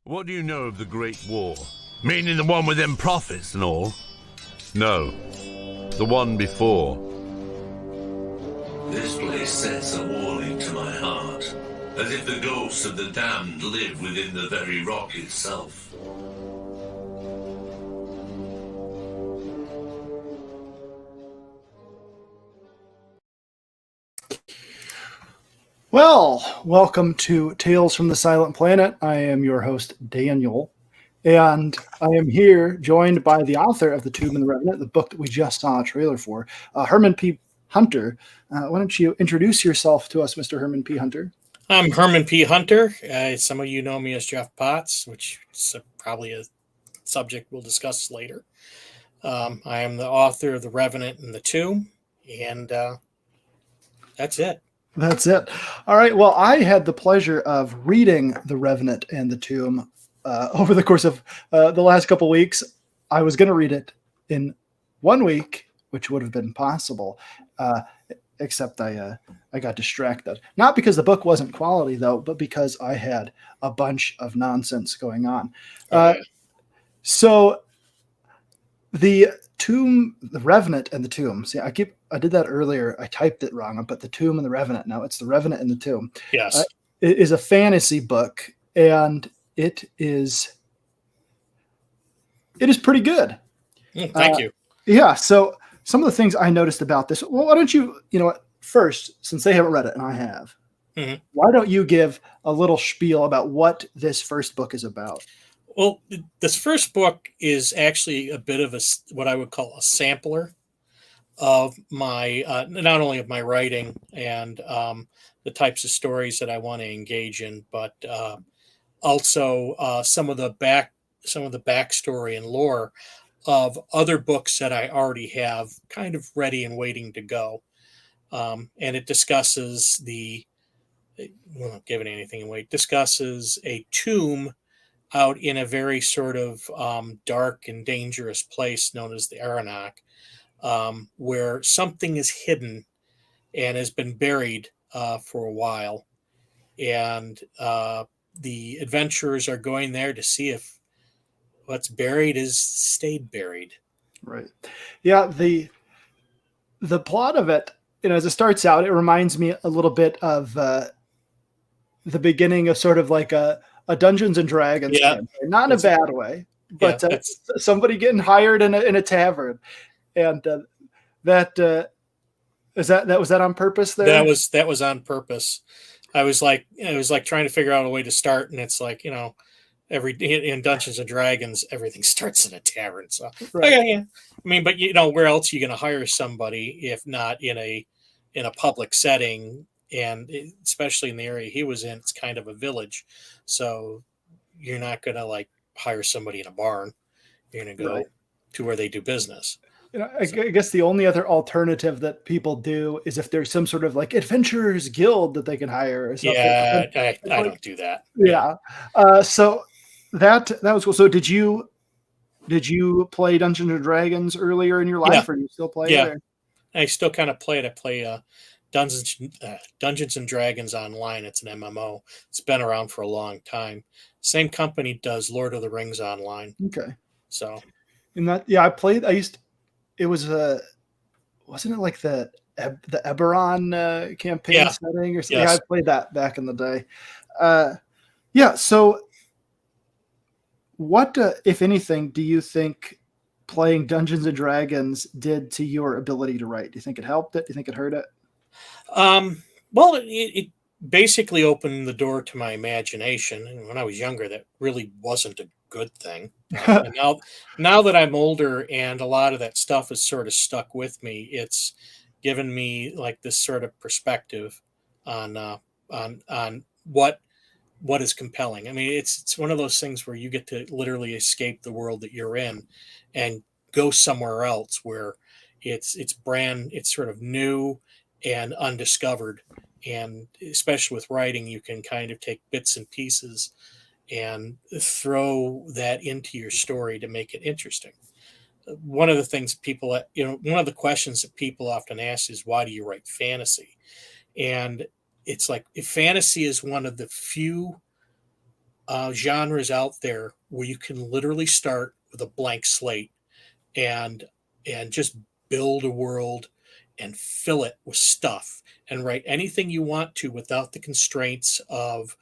What do you know of the Great War? Meaning the one with them prophets and all? No, the one before. This place sets a warning to my heart, as if the ghosts of the damned live within the very rock itself. Well, welcome to Tales from the Silent Planet. I am your host, Daniel, and I am here joined by the author of The Tomb and the Revenant, the book that we just saw a trailer for, Herman P. Hunter. Why don't you introduce yourself to us, Mr. Herman P. Hunter? I'm Herman P. Hunter. Some of you know me as Jeff Potts, which is probably a subject we'll discuss later. I am the author of The Revenant and the Tomb, and that's it. That's it. All right. Well, I had the pleasure of reading The Revenant and the Tomb over the course of the last couple of weeks. I was going to read it in 1 week, which would have been possible, except I got distracted. Not because the book wasn't quality, though, but because I had a bunch of nonsense going on. So the Tomb, the Revenant and the Tomb. See, I did that earlier. I typed it wrong. I put the Tomb and the Revenant. Now it's the Revenant and the Tomb. Yes. It is a fantasy book, and it is pretty good. Thank you. Yeah. So some of the things I noticed about this. Well, why don't you know what? First, since they haven't read it and I have, why don't you give a little spiel about what this first book is about? Well, this first book is actually a bit of what I would call a sampler of my, not only of my writing and the types of stories that I want to engage in, but also some of the backstory and lore of other books that I already have kind of ready and waiting to go. And it discusses without giving anything away, discusses a tomb out in a very sort of dark and dangerous place known as the Aranok, where something is hidden and has been buried for a while. And the adventurers are going there to see if what's buried has stayed buried. Right. Yeah. The plot of it, as it starts out, it reminds me a little bit of the beginning of sort of like a Dungeons and Dragons campaign. Not in a bad way, but somebody getting hired in a tavern, and that was that on purpose there? That was on purpose. I was like trying to figure out a way to start, and it's like, in Dungeons and Dragons, everything starts in a tavern. So right. Okay, yeah. I mean, but where else are you going to hire somebody if not in a public setting? And especially in the area he was in, it's kind of a village. So you're not going to hire somebody in a barn. You're going to go to where they do business. I guess the only other alternative that people do is if there's some sort of adventurers guild that they can hire or something. Yeah, I don't do that. Yeah. So that was cool. So did you play Dungeons and Dragons earlier in your life, or do you still play it? Yeah, I still kind of play it. I play Dungeons and Dragons Online. It's an MMO. It's been around for a long time. Same company does Lord of the Rings Online. Okay. So, I played. It was wasn't it like the Eberron campaign setting or something? Yes. Yeah, I played that back in the day. Yeah. So, what, if anything, do you think playing Dungeons and Dragons did to your ability to write? Do you think it helped it? Do you think it hurt it? Well, it basically opened the door to my imagination. And when I was younger, that really wasn't a good thing. And now that I'm older and a lot of that stuff is sort of stuck with me, it's given me this sort of perspective on what is compelling. I mean, it's one of those things where you get to literally escape the world that you're in and go somewhere else where it's sort of new and undiscovered. And especially with writing, you can kind of take bits and pieces and throw that into your story to make it interesting. One of the things one of the questions that people often ask is, why do you write fantasy? And it's like, if fantasy is one of the few genres out there where you can literally start with a blank slate and just build a world and fill it with stuff and write anything you want to without the constraints of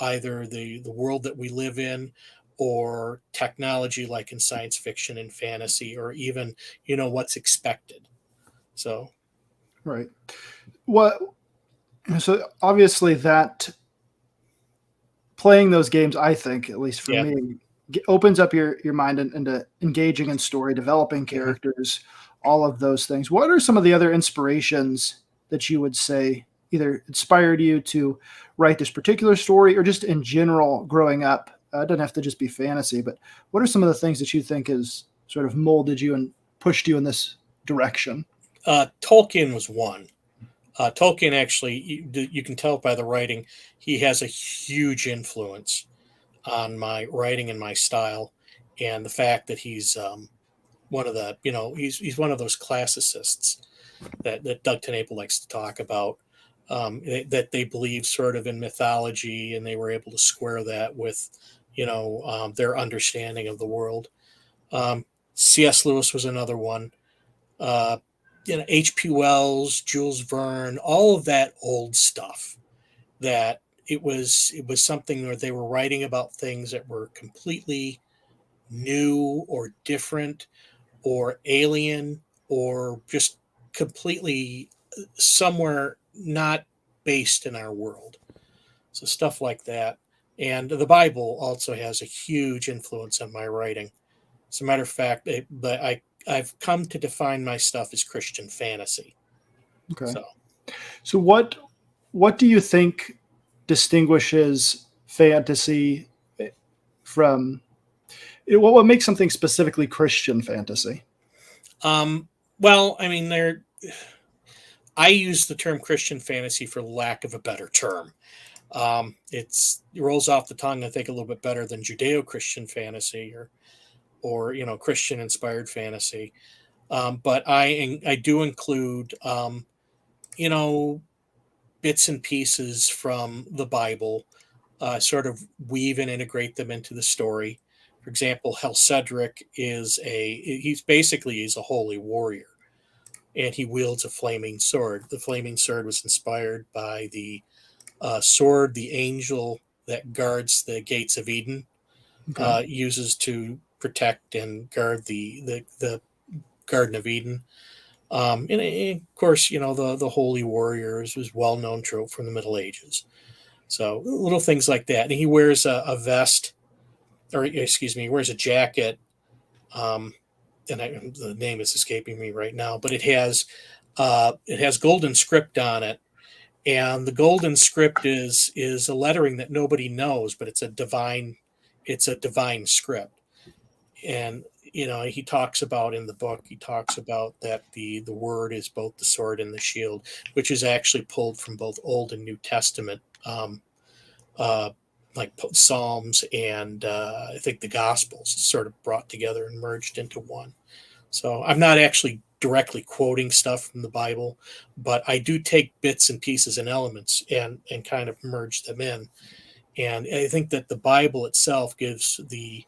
either the world that we live in or technology like in science fiction and fantasy or even what's expected. So Right. What? So obviously that playing those games, I think, at least for yeah. me, opens up your mind into engaging in story, developing Mhm. characters, all of those things. What are some of the other inspirations that you would say either inspired you to write this particular story or just in general growing up? It doesn't have to just be fantasy, but what are some of the things that you think has sort of molded you and pushed you in this direction? Tolkien was one. Tolkien actually, you can tell by the writing, he has a huge influence on my writing and my style, and the fact that he's one of the, he's one of those classicists that Doug TenNapel likes to talk about. That they believe sort of in mythology, and they were able to square that with, their understanding of the world. Um, C.S. Lewis was another one. Uh, H.P. Wells, Jules Verne, all of that old stuff. That it was something where they were writing about things that were completely new or different or alien or just completely somewhere not based in our world. So stuff like that. And the Bible also has a huge influence on my writing. As a matter of fact, I've come to define my stuff as Christian fantasy. Okay. So So what do you think distinguishes fantasy from what makes something specifically Christian fantasy? well, I mean, I use the term Christian fantasy for lack of a better term. It rolls off the tongue, I think, a little bit better than Judeo-Christian fantasy or Christian inspired fantasy. But I do include you know bits and pieces from the Bible, sort of weave and integrate them into the story. For example, Cedric he's a holy warrior, and he wields a flaming sword. The flaming sword was inspired by the sword the angel that guards the gates of Eden Okay. uses to protect and guard the Garden of Eden. And of course, the holy warrior was well known trope from the Middle Ages. So little things like that. And he wears a vest, or excuse me, he wears a jacket. Um, the name is escaping me right now, but it has golden script on it, and the golden script is a lettering that nobody knows, but it's a divine script. And he talks about in the book, he talks about that the word is both the sword and the shield, which is actually pulled from both Old and New Testament, uh, like Psalms and I think the Gospels, sort of brought together and merged into one. So I'm not actually directly quoting stuff from the Bible, but I do take bits and pieces and elements and kind of merge them in. And I think that the Bible itself gives the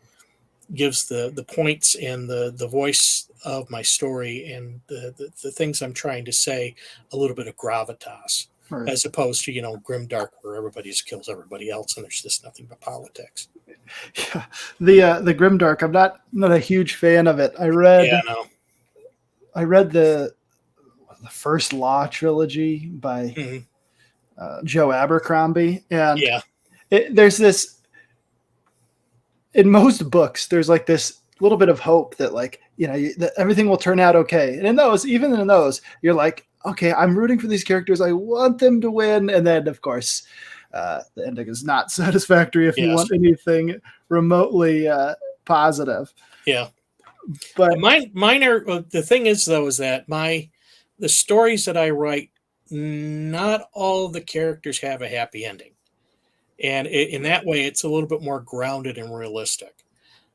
points and the voice of my story and the things I'm trying to say a little bit of gravitas, Right. as opposed to grimdark, where everybody just kills everybody else and there's just nothing but politics. Yeah. The grimdark. I'm not a huge fan of it. Yeah, no. I read the first Law trilogy by Mhm. Joe Abercrombie, and Yeah. there's this in most books. There's like this little bit of hope that that everything will turn out okay. And even in those, you're like, okay, I'm rooting for these characters. I want them to win, and then of course, the ending is not satisfactory if you Yes. want anything remotely positive. Yeah. But Mine are the thing is though is that the stories that I write, not all the characters have a happy ending, and in that way, it's a little bit more grounded and realistic.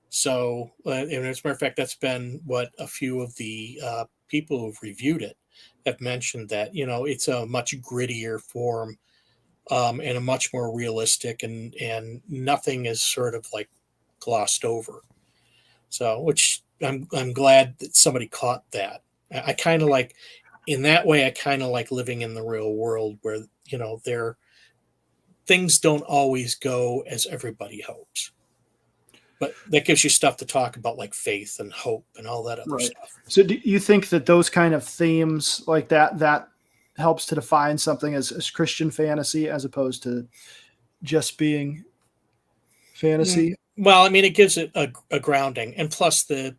So, and as a matter of fact, that's been what a few of the people who've reviewed it have mentioned, that it's a much grittier form and a much more realistic, and nothing is sort of like glossed over. So, which I'm glad that somebody caught that. I kind of like, in that way, I kind of like living in the real world where, there things don't always go as everybody hopes. But that gives you stuff to talk about, like faith and hope and all that other Right. stuff. So do you think that those kind of themes like that helps to define something as Christian fantasy as opposed to just being fantasy? Well, I mean, it gives it a grounding, and plus the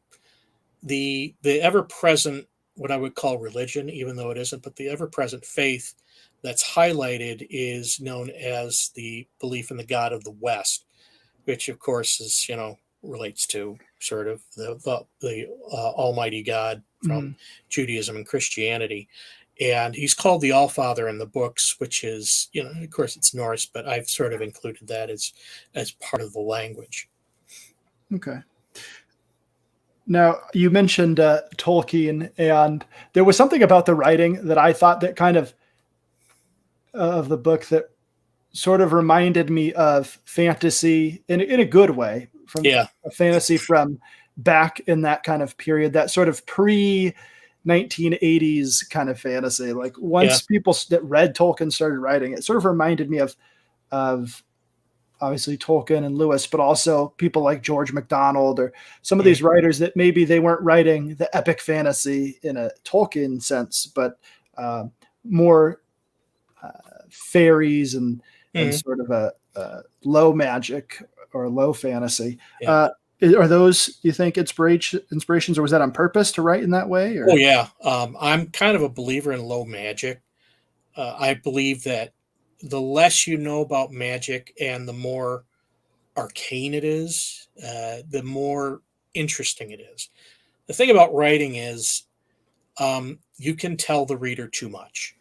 ever present, what I would call religion, even though it isn't, but the ever present faith that's highlighted is known as the belief in the God of the West, which of course is, relates to sort of the Almighty God from Judaism and Christianity. And he's called the Allfather in the books, which is, of course it's Norse, but I've sort of included that as part of the language. Okay. Now, you mentioned Tolkien, and there was something about the writing that I thought that kind of the book that sort of reminded me of fantasy in a good way, from Yeah. a fantasy from back in that kind of period, that sort of pre 1980s kind of fantasy. Like once people that read Tolkien started writing, it sort of reminded me of obviously Tolkien and Lewis, but also people like George MacDonald or some of these writers that maybe they weren't writing the epic fantasy in a Tolkien sense, but more fairies and sort of a low magic or low fantasy. Are those, do you think, inspirations, or was that on purpose to write in that way? Or? Oh yeah, I'm kind of a believer in low magic. I believe that the less you know about magic and the more arcane it is, the more interesting it is. The thing about writing is you can tell the reader too much.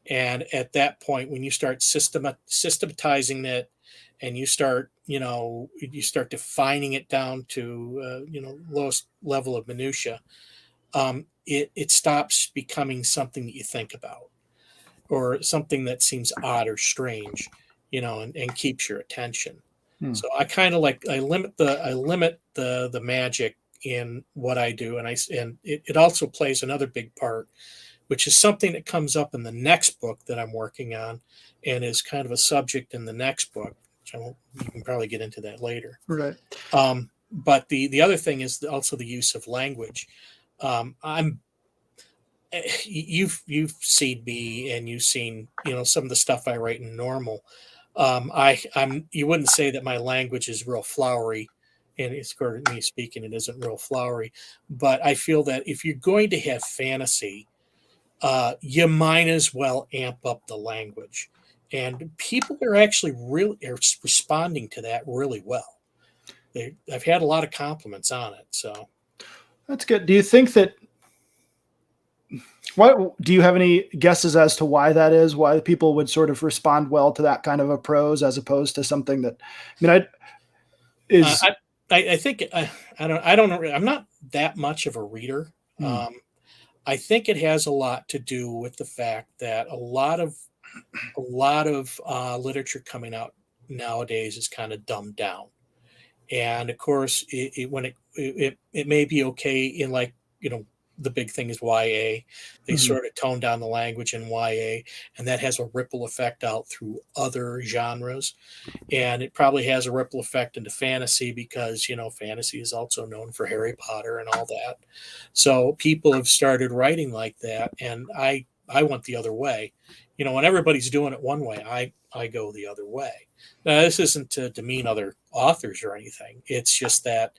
And at that point, when you start systematizing it, and you start defining it down to lowest level of minutia, it stops becoming something that you think about, or something that seems odd or strange, and keeps your attention. So I kind of I limit the magic in what I do, and it also plays another big part, which is something that comes up in the next book that I'm working on, and is kind of a subject in the next book. You can probably get into that later. Right. But the other thing is also the use of language. You've seen me, and you've seen some of the stuff I write in normal. You wouldn't say that my language is real flowery, and it's according to me speaking, it isn't real flowery. But I feel that if you're going to have fantasy, you might as well amp up the language, and people are actually really responding to that really well. I've had a lot of compliments on it, so that's good. Do you think that? What do you have any guesses as to why that is? Why people would sort of respond well to that kind of a prose as opposed to something that, I think I don't know. I'm not that much of a reader. I think it has a lot to do with the fact that a lot of literature coming out nowadays is kind of dumbed down, and of course, it may be okay in the big thing is YA. They sort of tone down the language in YA, and that has a ripple effect out through other genres. And it probably has a ripple effect into fantasy because, fantasy is also known for Harry Potter and all that. So people have started writing like that, and I went the other way. When everybody's doing it one way, I go the other way. Now, this isn't to demean other authors or anything. It's just that,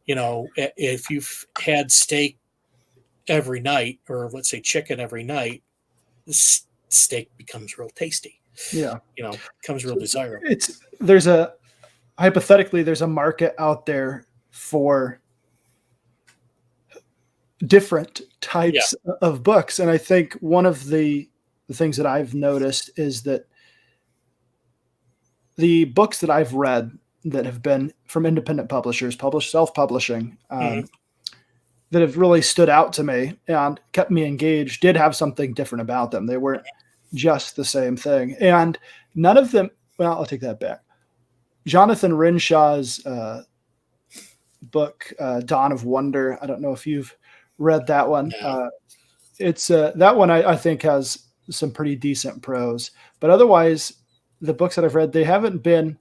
if you've had steak every night, or let's say chicken every night, this steak becomes real tasty. Yeah. Becomes real desirable. Hypothetically, there's a market out there for different types of books. And I think one of the things that I've noticed is that the books that I've read that have been from independent publishers, self-publishing, that have really stood out to me and kept me engaged did have something different about them. They weren't just the same thing. And none of them, well, I'll take that back. Jonathan Renshaw's book, Dawn of Wonder. I don't know if you've read that one. No. It's that one I think has some pretty decent prose, but otherwise the books that I've read, they haven't been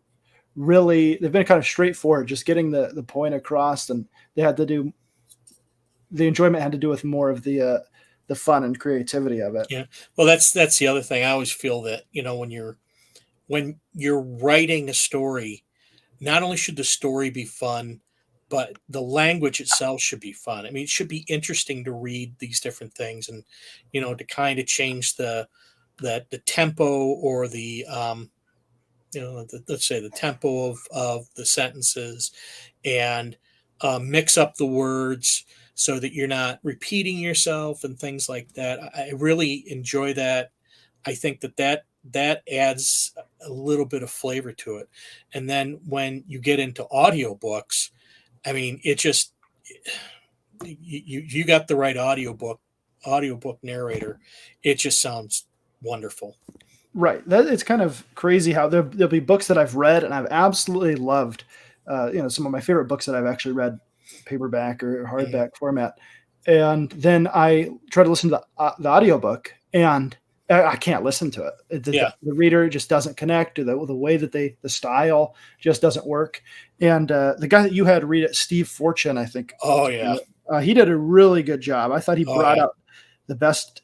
really, they've been kind of straightforward, just getting the point across, and they had to do, the enjoyment had to do with more of the fun and creativity of it. Yeah. Well, that's the other thing. I always feel that, when you're writing a story, not only should the story be fun, but the language itself should be fun. I mean, it should be interesting to read these different things, and to kind of change the tempo, or let's say the tempo of the sentences, and mix up the words so that you're not repeating yourself and things like that. I really enjoy that. I think that adds a little bit of flavor to it. And then when you get into audiobooks, I mean, it just, you got the right audiobook narrator. It just sounds wonderful. Right. It's kind of crazy how there'll be books that I've read and I've absolutely loved. Some of my favorite books that I've actually read paperback or hardback format. And then I try to listen to the audiobook, and I can't listen to it. The reader just doesn't connect, or the way that the style just doesn't work. And the guy that you had read it, Steve Fortune, I think. Oh yeah. He did a really good job. I thought he brought out the best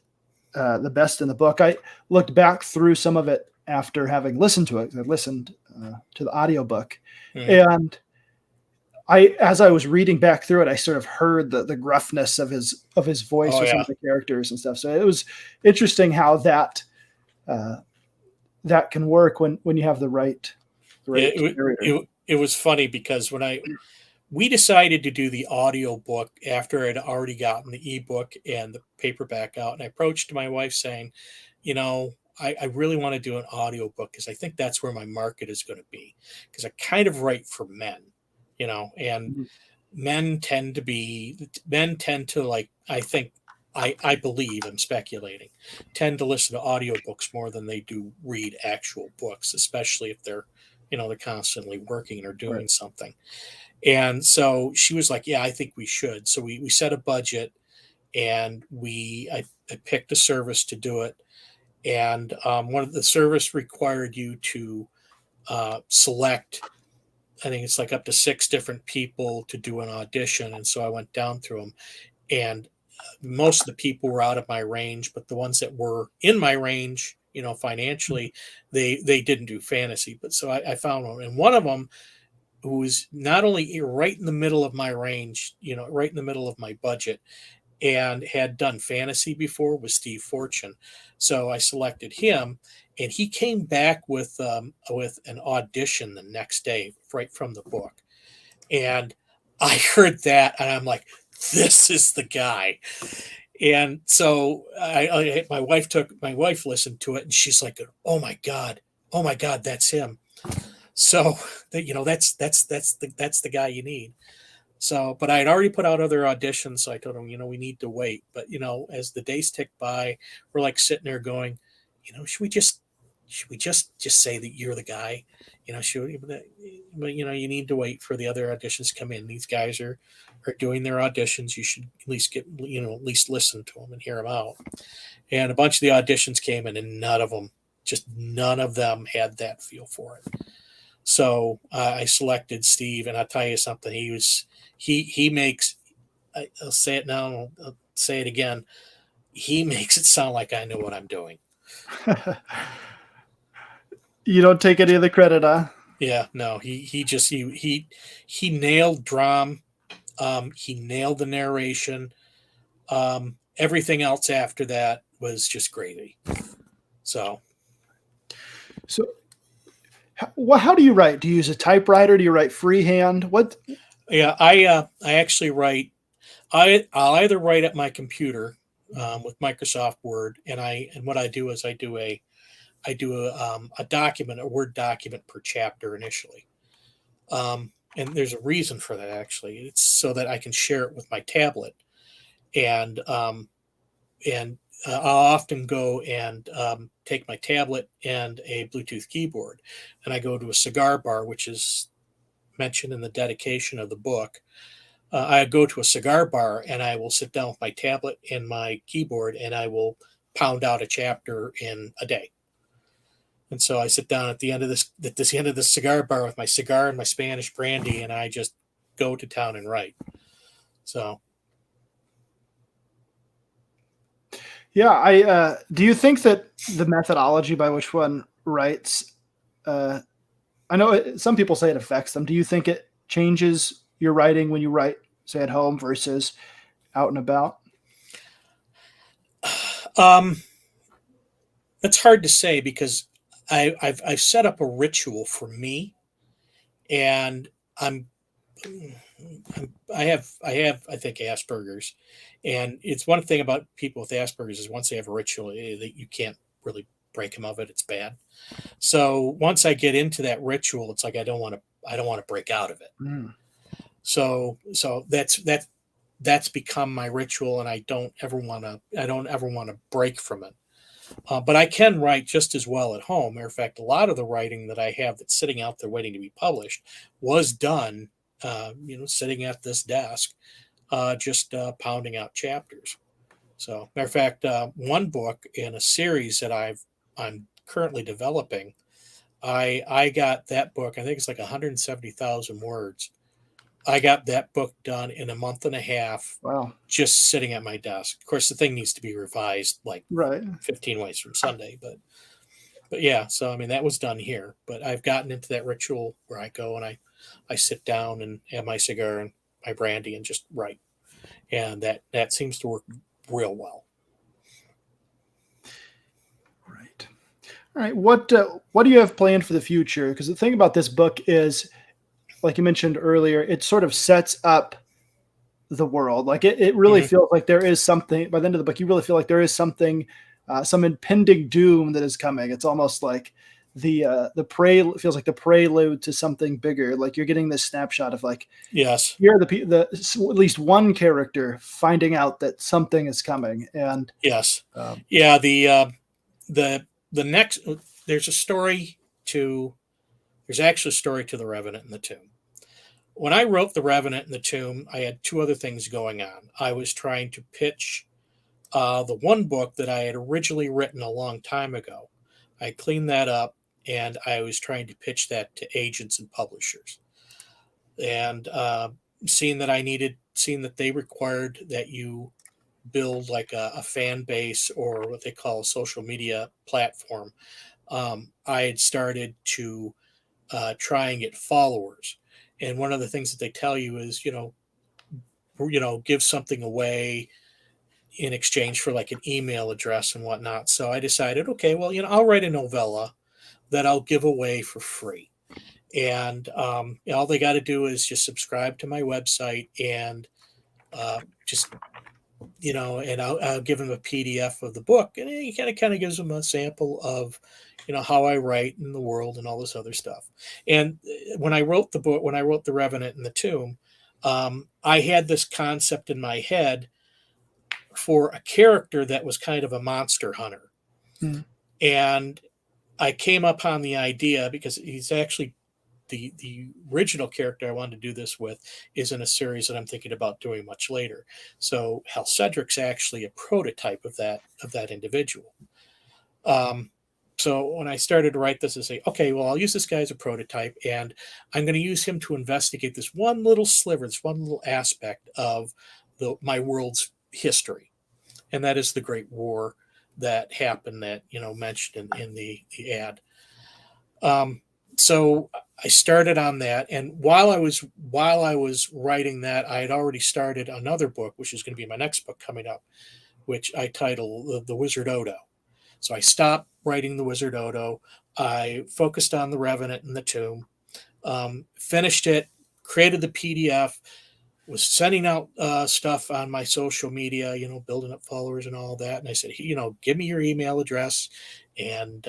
in the book. I looked back through some of it after having listened to it. I listened to the audiobook, and as I was reading back through it, I sort of heard the gruffness of his voice with some of the characters and stuff. So it was interesting how that can work when you have the right narrator. It was funny because when we decided to do the audio book after I'd already gotten the ebook and the paperback out, and I approached my wife saying, I really want to do an audio book because I think that's where my market is going to be, because I kind of write for men, and men tend to like, I think, I believe, I'm speculating, tend to listen to audiobooks more than they do read actual books, especially if they're constantly working or doing something. And so she was like, yeah, I think we should. So we set a budget, and I picked a service to do it. And one of the service required you to select, I think it's like up to 6 different people to do an audition. And so I went down through them, and most of the people were out of my range, but the ones that were in my range, financially, they didn't do fantasy. But so I found one, and one of them, who was not only right in the middle of my range, right in the middle of my budget, and had done fantasy before, was Steve Fortune. So I selected him, and he came back with an audition the next day, right from the book. And I heard that, and I'm like, this is the guy. And so my wife listened to it, and she's like, oh my God, that's him. So that's the guy you need. So, but I had already put out other auditions, so I told him, we need to wait. But as the days tick by, we're like sitting there going, should we just say that you're the guy? But you need to wait for the other auditions to come in. These guys are doing their auditions. You should at least at least listen to them and hear them out. And a bunch of the auditions came in, and none of them had that feel for it. So I selected Steve, and I'll tell you something. He makes, I'll say it now, I'll say it again. He makes it sound like I know what I'm doing. You don't take any of the credit, huh? Yeah, no, he nailed Drum. He nailed the narration. Everything else after that was just gravy. So how do you write? Do you use a typewriter? Do you write freehand? What? Yeah, I actually write. I'll either write at my computer with Microsoft Word, and what I do is I do a document, a Word document per chapter initially, and there's a reason for that. Actually, it's so that I can share it with my tablet, and I'll often go and take my tablet and a Bluetooth keyboard, and I go to a cigar bar, which is mentioned in the dedication of the book. I go to a cigar bar and I will sit down with my tablet and my keyboard, and I will pound out a chapter in a day. And so I sit down at the end of this cigar bar with my cigar and my Spanish brandy, and I just go to town and write. So Yeah, I do you think that the methodology by which one writes, I know some people say it affects them. Do you think it changes your writing when you write, say, at home versus out and about? it's hard to say because I've set up a ritual for me, and I'm I think Asperger's, and it's one thing about people with Asperger's is once they have a ritual that you can't really break them of it. It's bad. So once I get into that ritual, it's like I don't want to break out of it. Mm. So that's become my ritual, and I don't ever want to break from it. But I can write just as well at home. Matter of fact, a lot of the writing that I have that's sitting out there waiting to be published was done, sitting at this desk, just pounding out chapters. So, matter of fact, one book in a series that I'm currently developing, I got that book. I think it's like 170,000 words. I got that book done in a month and a half, Wow. just sitting at my desk. Of course, the thing needs to be revised like Right. 15 ways from Sunday, but yeah. So I mean, that was done here. But I've gotten into that ritual where I go and I sit down and have my cigar and my brandy and just write, and that seems to work real well. Right. All right. What do you have planned for the future? Because the thing about this book is, like you mentioned earlier, it sort of sets up the world. Like it really feels like there is something by the end of the book. You really feel like there is something, some impending doom that is coming. It's almost like it feels like the prelude to something bigger. Like you're getting this snapshot of like, Yes, here are at least one character finding out that something is coming. And yes, yeah. The next there's actually a story to The Revenant and the Tomb. When I wrote The Revenant and the Tomb, I had two other things going on. I was trying to pitch the one book that I had originally written a long time ago. I cleaned that up, and I was trying to pitch that to agents and publishers. And seeing that they required that you build like a fan base or what they call a social media platform, I had started to try and get followers. And one of the things that they tell you is, give something away in exchange for like an email address and whatnot. So I decided, okay, well, I'll write a novella that I'll give away for free. And all they got to do is just subscribe to my website and just, and I'll give them a PDF of the book. And it kind of gives them a sample of, how I write in the world and all this other stuff. And when I wrote The Revenant and the Tomb, I had this concept in my head for a character that was kind of a monster hunter. Hmm. And I came upon the idea because he's actually the original character I wanted to do this with is in a series that I'm thinking about doing much later. So Hal Cedric's actually a prototype of that individual. So when I started to write this, I say, okay, well, I'll use this guy as a prototype, and I'm going to use him to investigate this one little sliver, this one little aspect of my world's history, and that is the Great War that happened that mentioned in the ad. So I started on that, and while I was writing that, I had already started another book, which is going to be my next book coming up, which I title The Wizard Odo. So I stopped writing The Wizard Odo. I focused on The Revenant and the Tomb, finished it, created the PDF, was sending out stuff on my social media, building up followers and all that. And I said, give me your email address and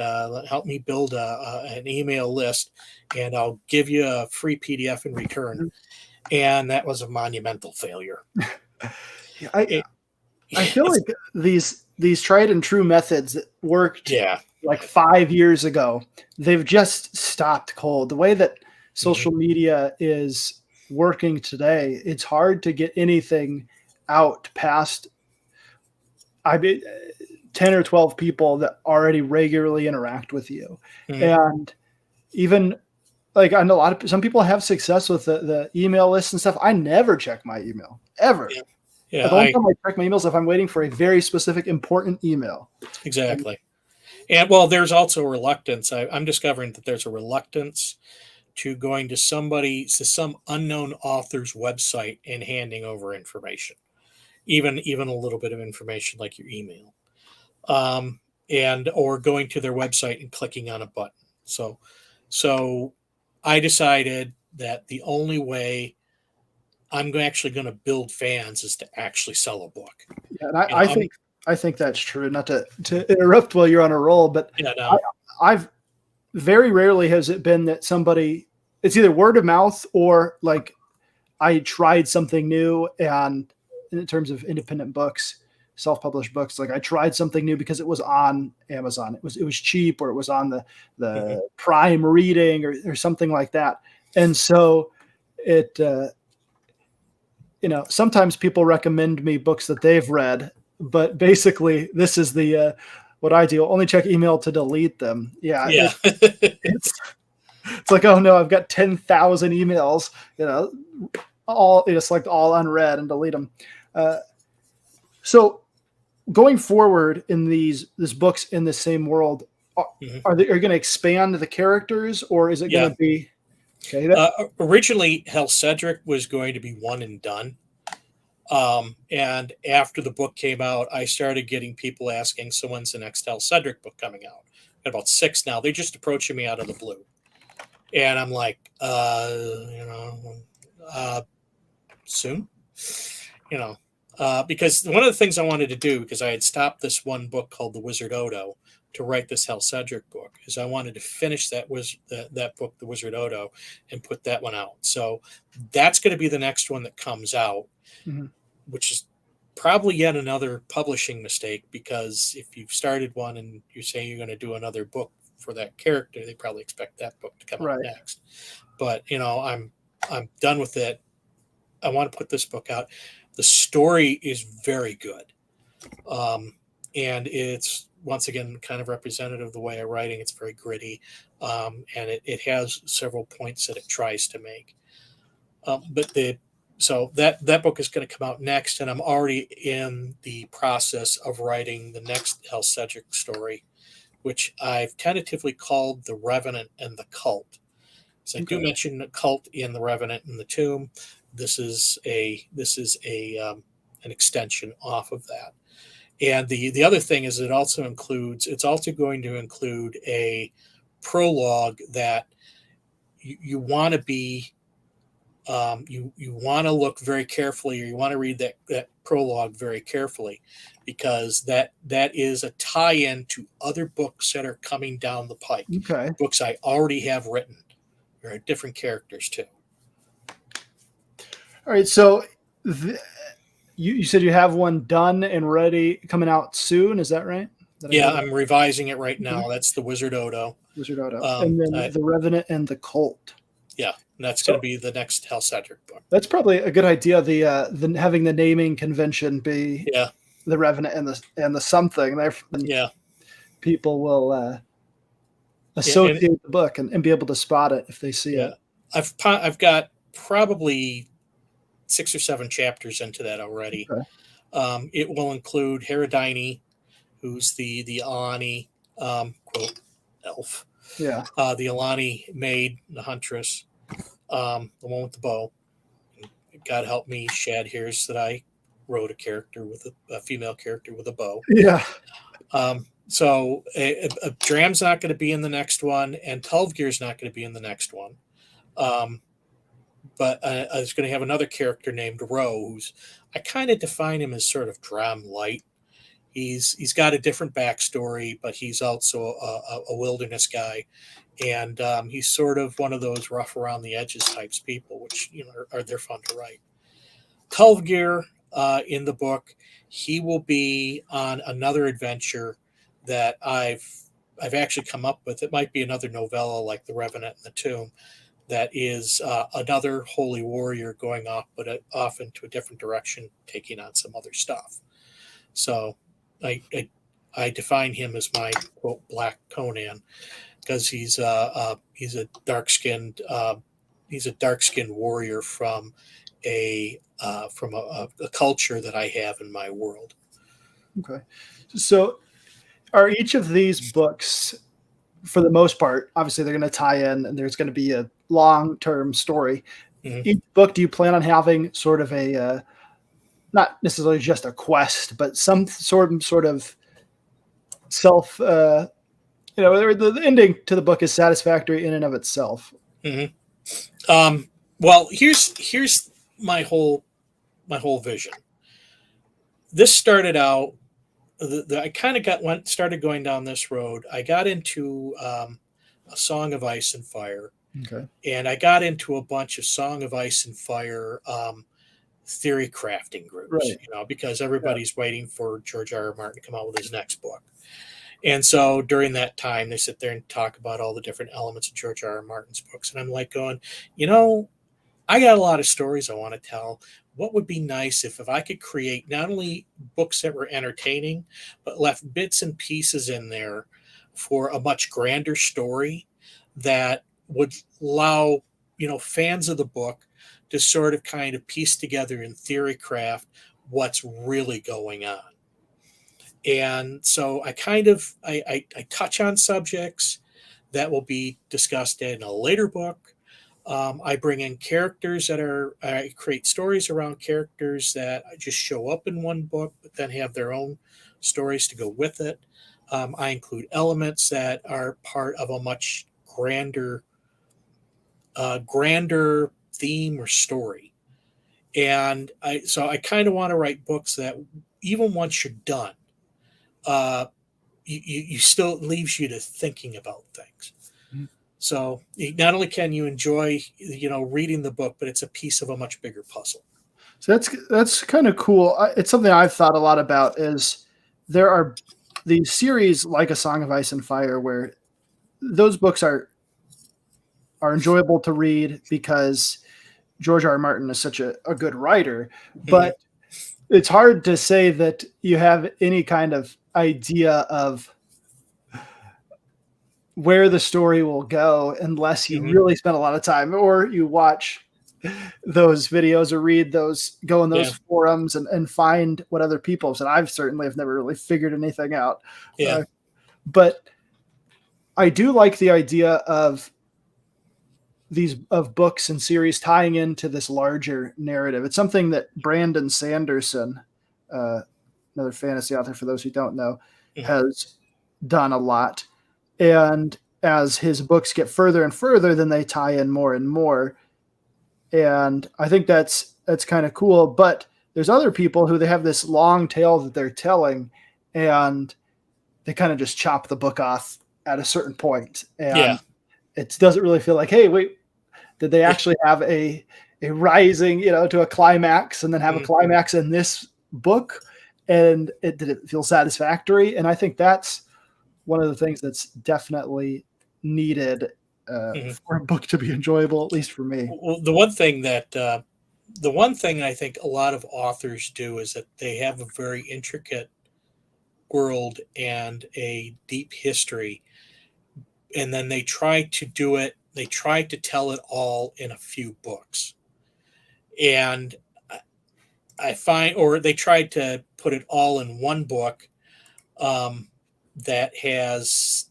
help me build an email list, and I'll give you a free PDF in return. And that was a monumental failure. I feel like these tried and true methods that worked like 5 years ago, they've just stopped cold. The way that social media is working today, it's hard to get anything out past 10 or 12 people that already regularly interact with you. And even like I know some people have success with the email list and stuff. I never check my email ever. Yeah, the only time I check my emails if I'm waiting for a very specific important email. Exactly. And well, there's also a reluctance. I'm discovering that there's a reluctance to going to some unknown author's website and handing over information, even a little bit of information like your email, and or going to their website and clicking on a button. So I decided that the only way I'm actually going to build fans is to actually sell a book. Yeah, and I think that's true. Not to interrupt while you're on a roll, but I've very rarely has it been that somebody, it's either word of mouth or like I tried something new, and in terms of independent books, self-published books, like I tried something new because it was on Amazon. It was cheap, or it was on the Prime Reading or something like that. And so it sometimes people recommend me books that they've read, but basically this is the what I do. Only check email to delete them. Yeah. It's like, oh no, I've got 10,000 emails, all select all unread and delete them. So going forward in these books in the same world, are you going to expand the characters, or is it going to be okay? Originally, Hal Cedric was going to be one and done. And after the book came out, I started getting people asking, so when's the next Hal Cedric book coming out? Got about 6 now. They're just approaching me out of the blue. And I'm like, soon, because one of the things I wanted to do, because I had stopped this one book called The Wizard Odo to write this Hal Cedric book, is I wanted to finish that book, The Wizard Odo, and put that one out. So that's going to be the next one that comes out, which is probably yet another publishing mistake, because if you've started one and you say you're going to do another book for that character, they probably expect that book to come out next. But I'm done with it. I want to put this book out. The story is very good, and it's once again kind of representative of the way I'm writing. It's very gritty, and it has several points that it tries to make. So that book is going to come out next, and I'm already in the process of writing the next Hal Cedric story, which I've tentatively called The Revenant and the Cult. So I do mention the cult in The Revenant and the Tomb. This is an extension off of that. And the other thing is it's also going to include a prologue that you want to be you want to look very carefully, or you want to read that prologue very carefully, because that is a tie-in to other books that are coming down the pike. Books I already have written. There are different characters too. All right, so you said you have one done and ready, coming out soon. Is that right? I'm revising it right now. That's The Wizard Odo. And then The Revenant and the Cult. Yeah, and that's going to be the next Hal Cedric book. That's probably a good idea. The having the naming convention be The Revenant and the something. People will associate the book and be able to spot it if they see it. I've got probably 6 or 7 chapters into that already. It will include Herodine, who's the Alani quote elf. The Alani maid, the huntress, the one with the bow. God help me, Shad hears that I wrote a character with a female character with a bow. So Dram's not going to be in the next one, and Tulfgear's not going to be in the next one. But I was going to have another character named Ro, who's, I kind of define him as sort of Dram light. He's got a different backstory, but he's also a wilderness guy, and he's sort of one of those rough around the edges types people, which they're fun to write. Tulfgear, in the book. He will be on another adventure that I've actually come up with. It might be another novella like The Revenant and the Tomb. That is another holy warrior going off, but off into a different direction, taking on some other stuff. So I define him as my quote Black Conan because he's a dark skinned warrior from a culture that I have in my world. Okay. So are each of these books, for the most part, obviously they're going to tie in and there's going to be a long-term story. Mhm. Each book, do you plan on having sort of a, not necessarily just a quest, but some sort of self, the ending to the book is satisfactory in and of itself? Mhm. Well, here's my whole vision. This started out. I kind of started going down this road. I got into a Song of Ice and Fire, Okay. and I got into a bunch of Song of Ice and Fire theory crafting groups. Right. Because everybody's waiting for George R. R. Martin to come out with his next book. And so during that time, they sit there and talk about all the different elements of George R. R. Martin's books. And I'm like going, I got a lot of stories I want to tell. What would be nice if I could create not only books that were entertaining, but left bits and pieces in there for a much grander story that would allow, fans of the book to sort of kind of piece together in theory craft what's really going on. And so I touch on subjects that will be discussed in a later book. I bring in characters I create stories around characters that just show up in one book, but then have their own stories to go with it. I include elements that are part of a much grander theme or story. And I kind of want to write books that even once you're done, you still leaves you to thinking about things. Mhm. So not only can you enjoy, reading the book, but it's a piece of a much bigger puzzle. So that's kind of cool. It's something I've thought a lot about. Is there are these series like A Song of Ice and Fire where those books are enjoyable to read because George R. R. Martin is such a good writer, but it's hard to say that you have any kind of idea of where the story will go unless you really spend a lot of time or you watch those videos or go in those forums and find what other people have said. I've certainly have never really figured anything out. Yeah. But I do like the idea of books and series tying into this larger narrative. It's something that Brandon Sanderson, another fantasy author for those who don't know, has done a lot. And as his books get further and further, then they tie in more and more. And I think that's kind of cool. But there's other people who they have this long tail that they're telling, and they kind of just chop the book off at a certain point. And it doesn't really feel like, hey, wait, did they actually have a rising, to a climax and then have a climax in this book? And did it feel satisfactory? And I think that's one of the things that's definitely needed for a book to be enjoyable, at least for me. Well, the one thing I think a lot of authors do is that they have a very intricate world and a deep history, and then they try to tell it all in a few books. And I find, or they tried to put it all in one book that has,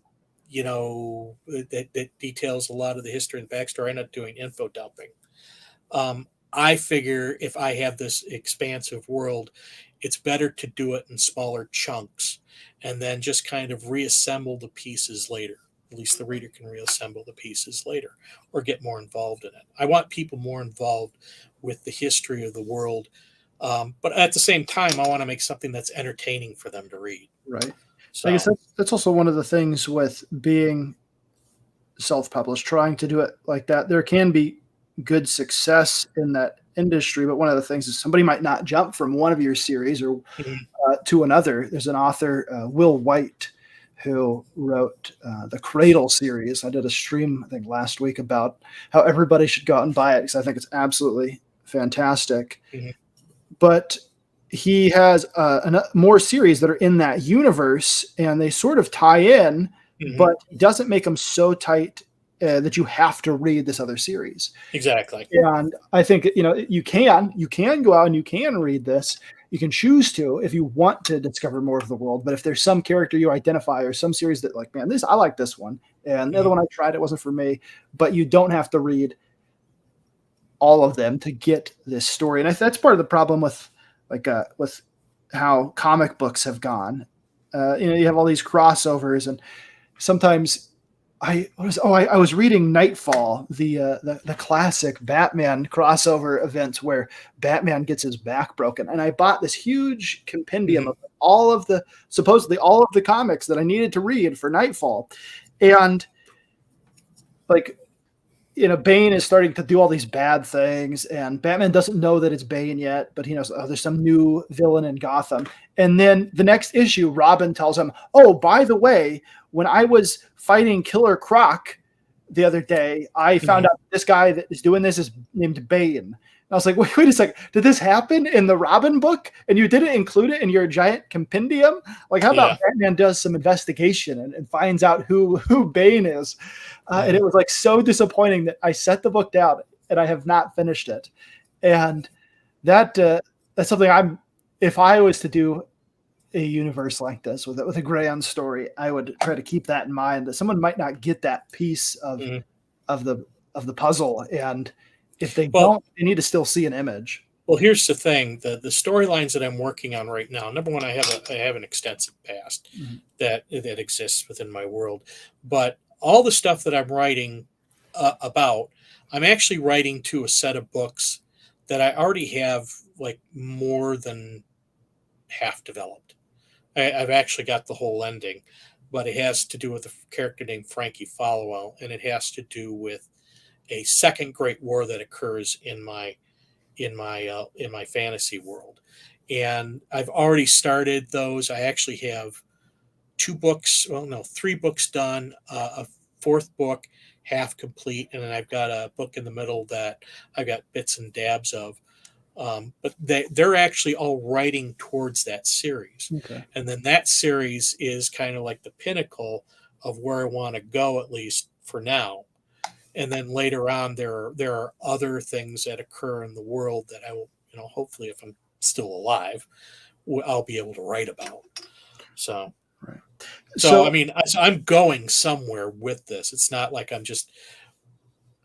that details a lot of the history and backstory. I'm not doing info dumping. I figure if I have this expansive world, it's better to do it in smaller chunks and then just kind of reassemble the pieces later. At least the reader can reassemble the pieces later or get more involved in it. I want people more involved with the history of the world. But at the same time, I want to make something that's entertaining for them to read. Right. So I guess that's also one of the things with being self-published, trying to do it like that. There can be good success in that industry, but one of the things is somebody might not jump from one of your series or Mhm. to another. There's an author, Will White, who wrote the Cradle series. I did a stream, I think, last week about how everybody should go out and buy it because I think it's absolutely fantastic. Mhm. But he has more series that are in that universe, and they sort of tie in, Mhm. but he doesn't make them so tight that you have to read this other series. Exactly. And I think, you can go out and you can read this. You can choose to if you want to discover more of the world. But if there's some character you identify or some series that, like, man, I like this one, and the other Mhm. one I tried, it wasn't for me. But you don't have to read all of them to get this story. And that's part of the problem with with how comic books have gone. You have all these crossovers, and sometimes I was reading Nightfall, the classic Batman crossover events where Batman gets his back broken, and I bought this huge compendium Mhm. of supposedly all of the comics that I needed to read for Nightfall, and like, Bane is starting to do all these bad things, and Batman doesn't know that it's Bane yet, but he knows, oh, there's some new villain in Gotham. And then the next issue, Robin tells him, oh, by the way, when I was fighting Killer Croc the other day, I found Mhm. out this guy that is doing this is named Bane. And I was like, wait a second, did this happen in the Robin book? And you didn't include it in your giant compendium? Like, how Yeah. about Batman does some investigation and finds out who Bane is? And it Mhm. was like so disappointing that I set the book down and I have not finished it. And that's something if I was to do a universe like this with a grand story, I would try to keep that in mind that someone might not get that piece Mhm. of the of the puzzle, and if they Well, don't, they need to still see an image. well, here's the thing: the storylines that I'm working on right now. Number one, I have an extensive past Mhm. that exists within my world, but all the stuff that I'm writing about, I'm actually writing to a set of books that I already have like more than half developed. I've actually got the whole ending, but it has to do with a character named Frankie Followell, and it has to do with a second Great War that occurs in my fantasy world. And I've already started those. I actually have two books, well, no, three books done, a fourth book half complete, and then I've got a book in the middle that I've got bits and dabs of. But they're actually all writing towards that series. Okay. And then that series is kind of like the pinnacle of where I want to go, at least for now. And then later on, there are other things that occur in the world that I will, hopefully, if I'm still alive, I'll be able to write about. So, Right. so I So mean, I'm going somewhere with this. It's not like I'm just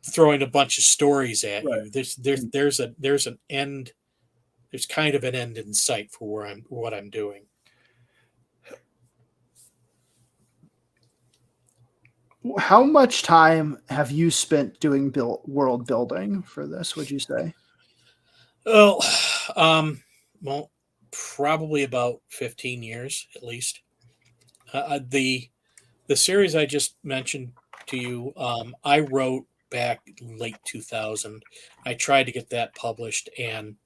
throwing a bunch of stories at right. you. There's an end. There's kind of an end in sight for what I'm doing. How much time have you spent doing world building for this, would you say? Well, um, well, probably about 15 years at least. The series I just mentioned to you, I wrote back late 2000. I tried to get that published, and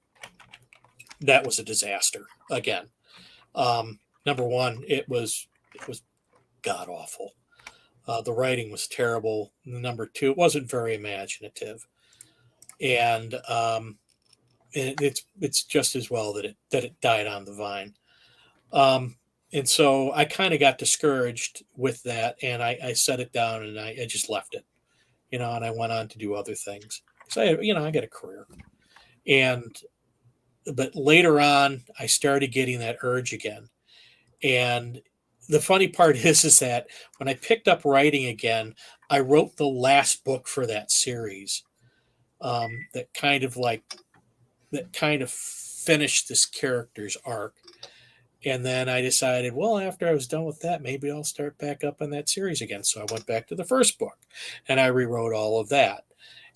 that was a disaster again. Number one, it was god awful. The writing was terrible. Number two, it wasn't very imaginative, and it's just as well that it died on the vine. Um, and so I kind of got discouraged with that, and I set it down and I just left it, and I went on to do other things. So I got a career, and but later on I started getting that urge again. And the funny part is that when I picked up writing again, I wrote the last book for that series, that kind of finished this character's arc. And then I decided, well, after I was done with that, maybe I'll start back up on that series again. So I went back to the first book and I rewrote all of that.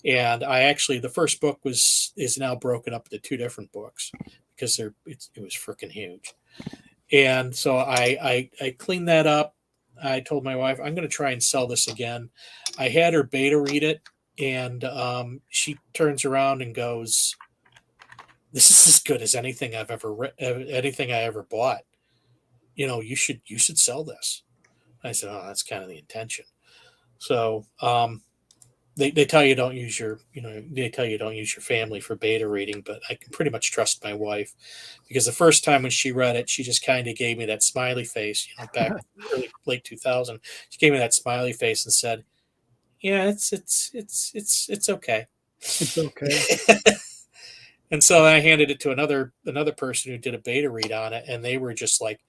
And the first book is now broken up into two different books because it was freaking huge. And so I cleaned that up. I told my wife, I'm going to try and sell this again. I had her beta read it, and she turns around and goes, this is as good as anything I've ever anything I ever bought. You should sell this. I said, oh, that's kind of the intention. So they tell you don't use they tell you don't use your family for beta reading, but I can pretty much trust my wife, because the first time when she read it, she just kind of gave me that smiley face, back late 2000. She gave me that smiley face and said, yeah, it's okay. It's okay. And so I handed it to another person who did a beta read on it, and they were just like,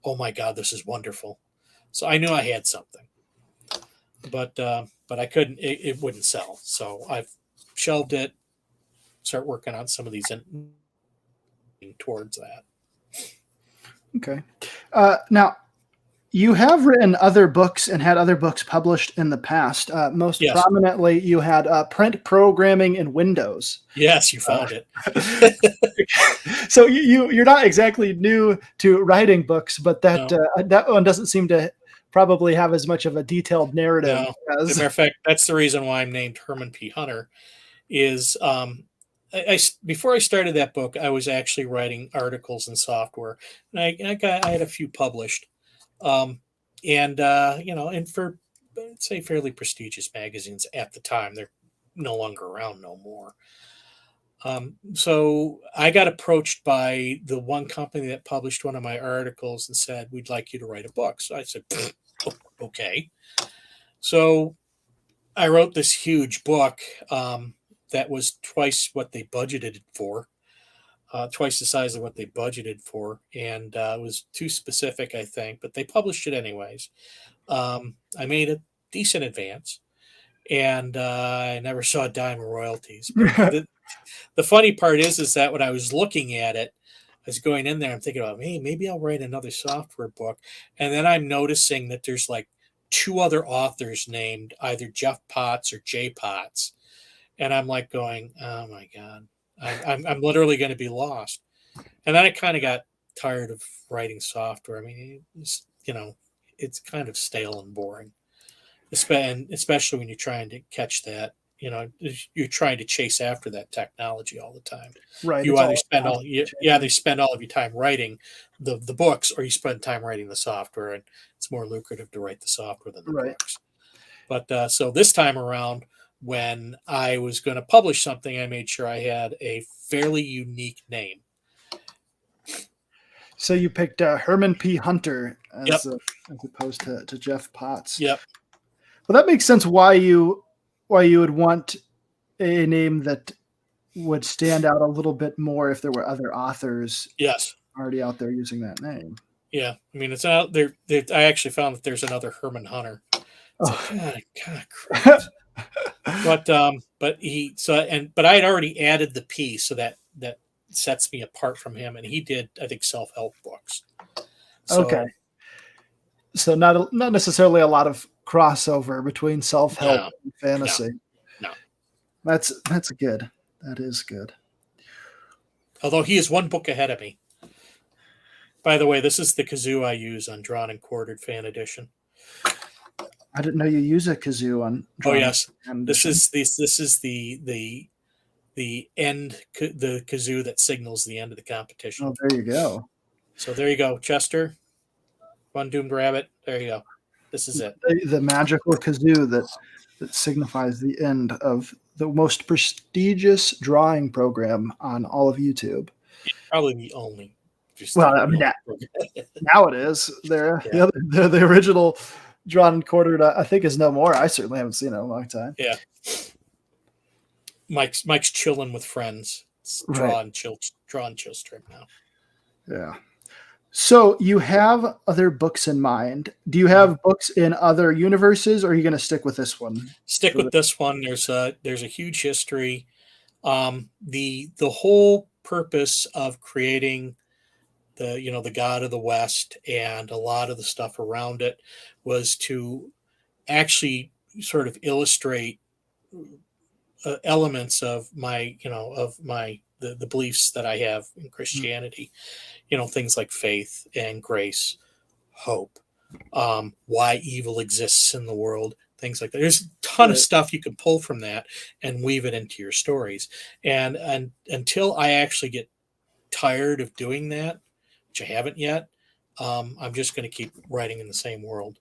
oh my God, this is wonderful. So I knew I had something, but I couldn't. It wouldn't sell, so I've shelved it. Start working on some of these towards that. Okay. Now, you have written other books and had other books published in the past. Most Yes. prominently, you had Print Programming in Windows. Yes, you found it. So you're not exactly new to writing books, but that that one doesn't seem to probably have as much of a detailed narrative. No. As a matter of fact, that's the reason why I'm named Herman P. Hunter. Is before I started that book, I was actually writing articles in software, and I had a few published, and for, I'd say, fairly prestigious magazines at the time. They're no longer around no more. So I got approached by the one company that published one of my articles and said, we'd like you to write a book. So I said, okay. So I wrote this huge book that was twice what they budgeted for, twice the size of what they budgeted for. And it was too specific, I think, but they published it anyways. I made a decent advance, and I never saw a dime of royalties. But the funny part is that when I was looking at it, I was going in there, I'm thinking about, hey, maybe I'll write another software book. And then I'm noticing that there's like 2 other authors named either Jeff Potts or Jay Potts. And I'm like going, oh my God, I'm literally going to be lost. And then I kind of got tired of writing software. I mean, it's kind of stale and boring, especially when you're trying to catch that. You're trying to chase after that technology all the time. Right. You either spend all of your time writing the books, or you spend time writing the software, and it's more lucrative to write the software than the books. But so this time around, when I was going to publish something, I made sure I had a fairly unique name. So you picked Herman P. Hunter as opposed to Jeff Potts. Yep. Well, that makes sense why you would want a name that would stand out a little bit more if there were other authors already out there using that name. Yeah. I mean, it's out there. I actually found that there's another Herman Hunter. God, crap. But I had already added the P, so that sets me apart from him. And he did, I think, self-help books. So, okay. So not necessarily a lot of crossover between self-help and fantasy. No. That's good. That is good. Although he is one book ahead of me. By the way, this is the kazoo I use on Drawn and Quartered Fan Edition. I didn't know you use a kazoo on. Oh yes, this is the end, the kazoo that signals the end of the competition. Oh, there you go. So there you go, Chester. One doomed rabbit. There you go. This is it. The magical kazoo that signifies the end of the most prestigious drawing program on all of YouTube. Probably the only. Well, I mean, now it is. The original Drawn and Quartered, I think, is no more. I certainly haven't seen it in a long time. Yeah. Mike's chilling with friends. It's draw and chill strip now. Yeah. So you have other books in mind. Do you have books in other universes, or are you going to stick with this one? Stick with this one. There's a huge history. The whole purpose of creating the God of the West and a lot of the stuff around it was to actually sort of illustrate elements of the beliefs that I have in Christianity. Things like faith and grace, hope, why evil exists in the world, things like that. There's ton of Right. stuff you can pull from that and weave it into your stories. And until I actually get tired of doing that, which I haven't yet, I'm just going to keep writing in the same world.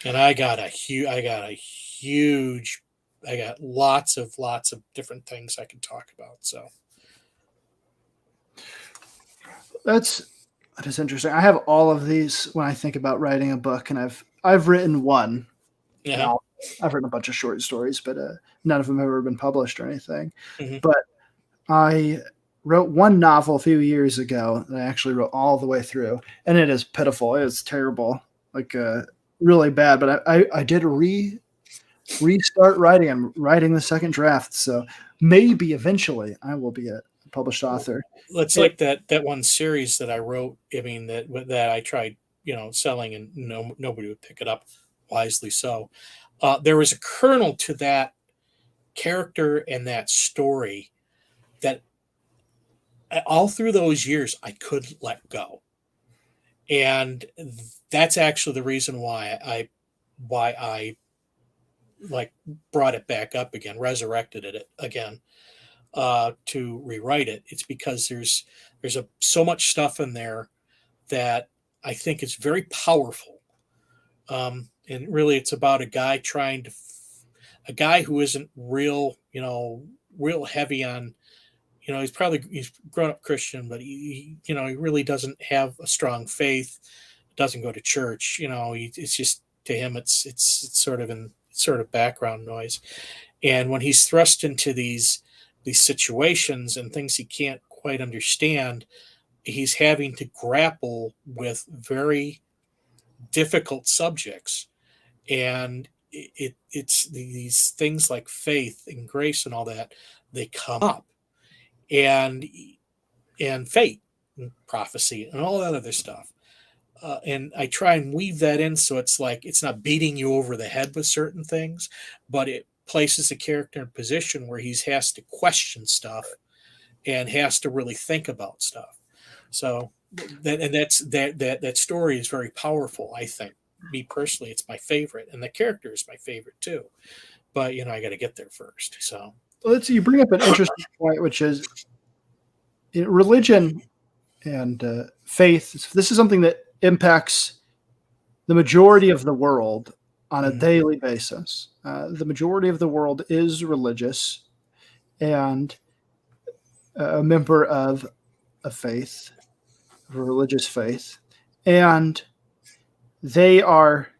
And I got lots of different things I can talk about. So That's that is interesting. I have all of these when I think about writing a book, and I've written one yeah. novel. I've written a bunch of short stories, but none of them have ever been published or anything. Hmm. But I wrote one novel a few years ago that I actually wrote all the way through, and it is pitiful. It's terrible, like really bad. But I did restart writing. I'm writing the second draft, so maybe eventually I will be a published author. It's It, like that one series that I wrote. I mean that I tried, selling, and nobody would pick it up. Wisely so. There was a kernel to that character and that story that all through those years I couldn't let go, and that's actually the reason why I like brought it back up again, resurrected it again, to rewrite it. It's because there's so much stuff in there that I think is very powerful. And really, it's about a guy who isn't real heavy on, he's grown up Christian, but he really doesn't have a strong faith, doesn't go to church. It's just, to him, it's sort of background noise. And when he's thrust into these situations and things he can't quite understand, he's having to grapple with very difficult subjects. And it's these things like faith and grace and all that, they come up, and fate and prophecy and all that other stuff. And I try and weave that in, so it's like it's not beating you over the head with certain things, but it places the character in a position where he has to question stuff and has to really think about stuff. So that story is very powerful. I think, me personally, it's my favorite, and the character is my favorite too. But I got to get there first. So let's see, you bring up an interesting point, which is religion and faith. This is something that impacts the majority of the world on a mhm. daily basis. The majority of the world is religious and a member of a faith, of a religious faith, and they are,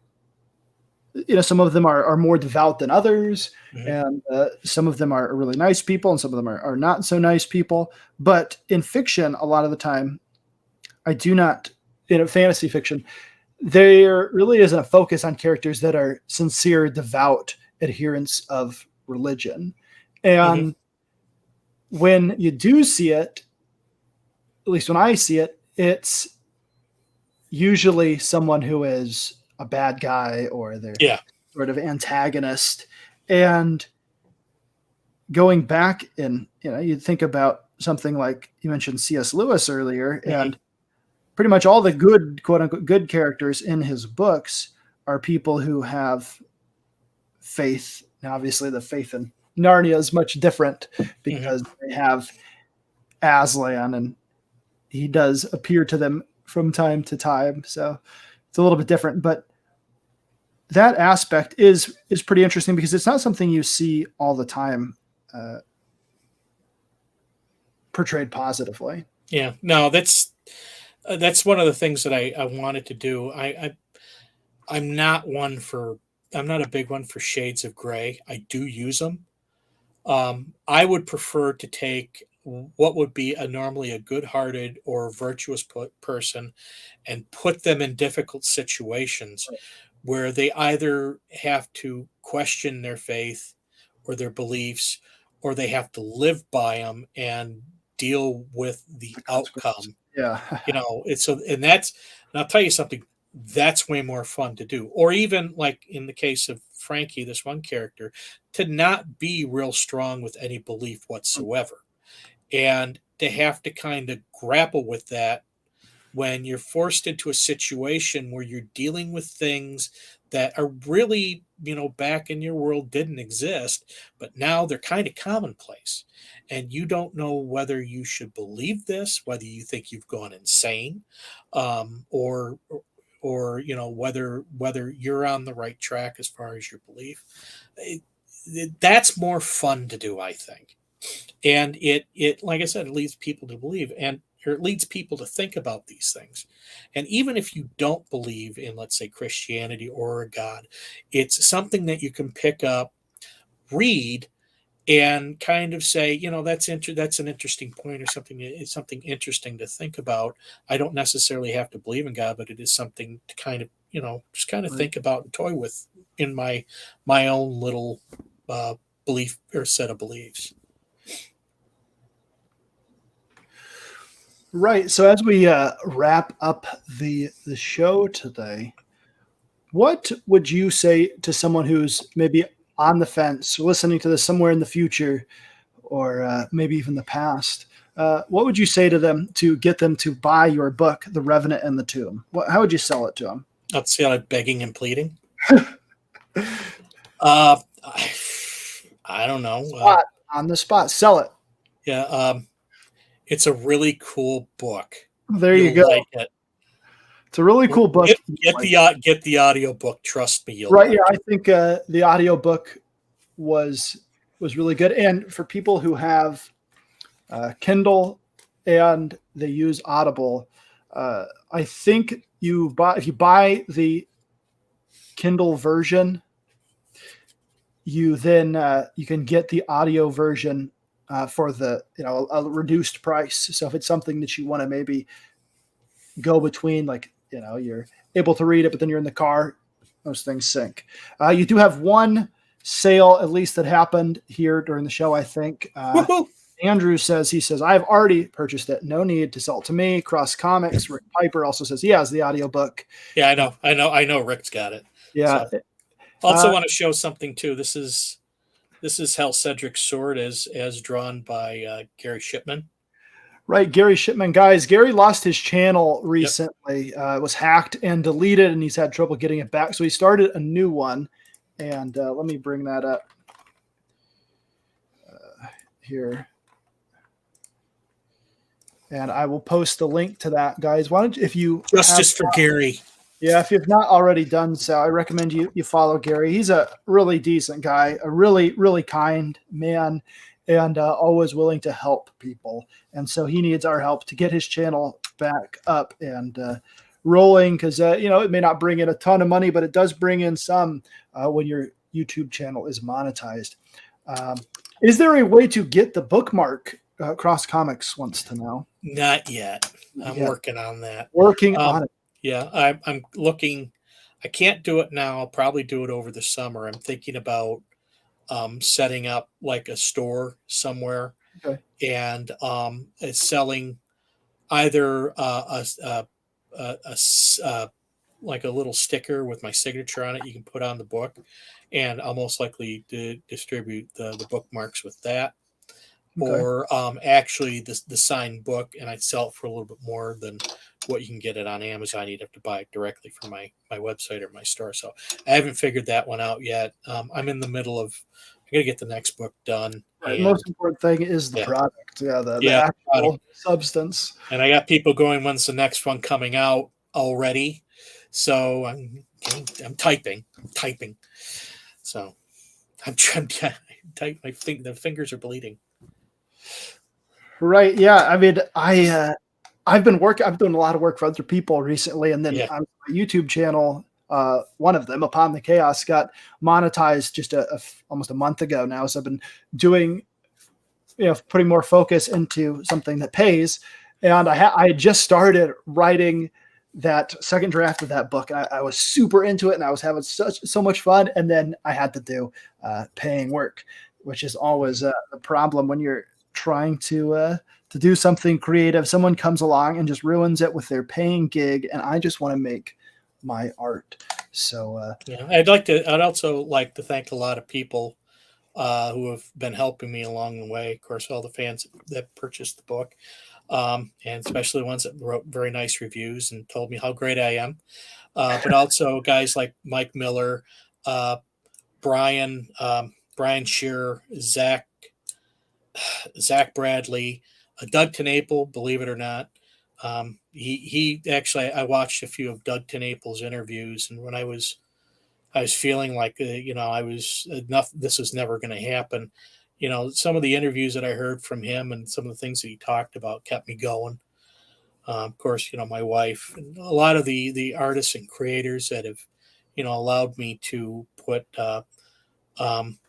some of them are more devout than others, Mhm. and some of them are really nice people, and some of them are not so nice people. But in fiction, a lot of the time, I do not, in a fantasy fiction, there really isn't a focus on characters that are sincere, devout adherents of religion. Mhm. And when you do see it, at least when I see it, it's usually someone who is a bad guy or they're Yeah. sort of antagonist. And going back in, you'd think about something like you mentioned C.S. Lewis earlier, Mhm. and pretty much all the good, quote unquote, good characters in his books are people who have faith. Now, obviously, the faith in Narnia is much different Mhm. because they have Aslan, and he does appear to them from time to time. So it's a little bit different, but that aspect is pretty interesting because it's not something you see all the time uh, portrayed positively. Yeah. No, that's one of the things that I wanted to do. I'm not one for I'm not a big one for shades of gray. I do use them. I would prefer to take what would be normally a good-hearted or virtuous person and put them in difficult situations where they either have to question their faith or their beliefs, or they have to live by them and deal with the The consequences. outcome. Yeah. It's so, and I'll tell you something, that's way more fun to do. Or even like in the case of Frankie, this one character, to not be real strong with any belief whatsoever, and to have to kind of grapple with that when you're forced into a situation where you're dealing with things that are really, back in your world didn't exist, but now they're kind of commonplace. And you don't know whether you should believe this, whether you think you've gone insane, or whether you're on the right track as far as your belief. That's more fun to do, I think. And it like I said, it leads people to believe, and or it leads people to think about these things. And even if you don't believe in, let's say, Christianity or a God, it's something that you can pick up, read, and kind of say, that's an interesting point, or something. It's something interesting to think about. I don't necessarily have to believe in God, but it is something to kind of, just kind of think about and toy with in my own little belief or set of beliefs. Right. So as we wrap up the show today, what would you say to someone who's maybe on the fence, listening to this somewhere in the future, or maybe even the past? What would you say to them to get them to buy your book, The Revenant and the Tomb? How would you sell it to them? Let's see, like begging and pleading. I don't know. On the spot, sell it. Yeah. It's a really cool book. There you go. Like it. It's a really cool book. Get the audio book. Trust me, you'll right. like Yeah, it. I think the audio book was really good. And for people who have Kindle and they use Audible, I think if you buy the Kindle version, you then you can get the audio version for the a reduced price. So if it's something that you want to maybe go between, like you're able to read it, but then you're in the car, those things sync. You do have one sale at least that happened here during the show, I think. Andrew says I've already purchased it. No need to sell it to me. Cross Comics. Rick Piper also says he has the audiobook. Yeah, I know. Rick's got it. Yeah. So. Also want to show something too. This is Hal Cedric's sword as drawn by Gary Shipman. Right, Gary Shipman. Guys, Gary lost his channel recently. It was hacked and deleted, and he's had trouble getting it back. So he started a new one. And let me bring that up here. And I will post the link to that, guys. Why don't you, if you Justice for Gary. Yeah, if you've not already done so, I recommend you follow Gary. He's a really decent guy, a really, really kind man, and always willing to help people. And so he needs our help to get his channel back up and rolling, because it may not bring in a ton of money, but it does bring in some when your YouTube channel is monetized. Is there a way to get the bookmark? Cross Comics wants to know. Not yet. I'm working on that. Working on it. Yeah, I'm looking. I can't do it now. I'll probably do it over the summer. I'm thinking about setting up like a store somewhere, and selling either like a little sticker with my signature on it you can put on the book, and I'll most likely distribute the bookmarks with that. Or actually the signed book, and I'd sell it for a little bit more than what you can get it on Amazon. You'd have to buy it directly from my website or my store. So I haven't figured that one out yet. I'm in the middle of, I got to get the next book done. Right, the most important thing is the product. The actual substance. And I got people going, when's the next one coming out already? So I'm typing. So I'm trying to type. The fingers are bleeding. Right. Yeah. I mean, I've been doing a lot of work for other people recently, and then on my YouTube channel, one of them, Upon the Chaos, got monetized just almost a month ago now. So I've been doing, putting more focus into something that pays, and I had just started writing that second draft of that book, and I was super into it, and I was having so much fun, and then I had to do paying work, which is always a problem when you're trying to do something creative. Someone comes along and just ruins it with their paying gig, and I just want to make my art. So I'd also like to thank a lot of people who have been helping me along the way. Of course, all the fans that purchased the book. and especially the ones that wrote very nice reviews and told me how great I am. But also guys like Mike Miller, uh, Brian Shearer, Zach Bradley, Doug TenNapel, believe it or not. He actually, I watched a few of Doug TenNapel's interviews, and when I was feeling like I was enough. This was never going to happen. Some of the interviews that I heard from him and some of the things that he talked about kept me going. Of course, my wife and a lot of the artists and creators that have, allowed me to put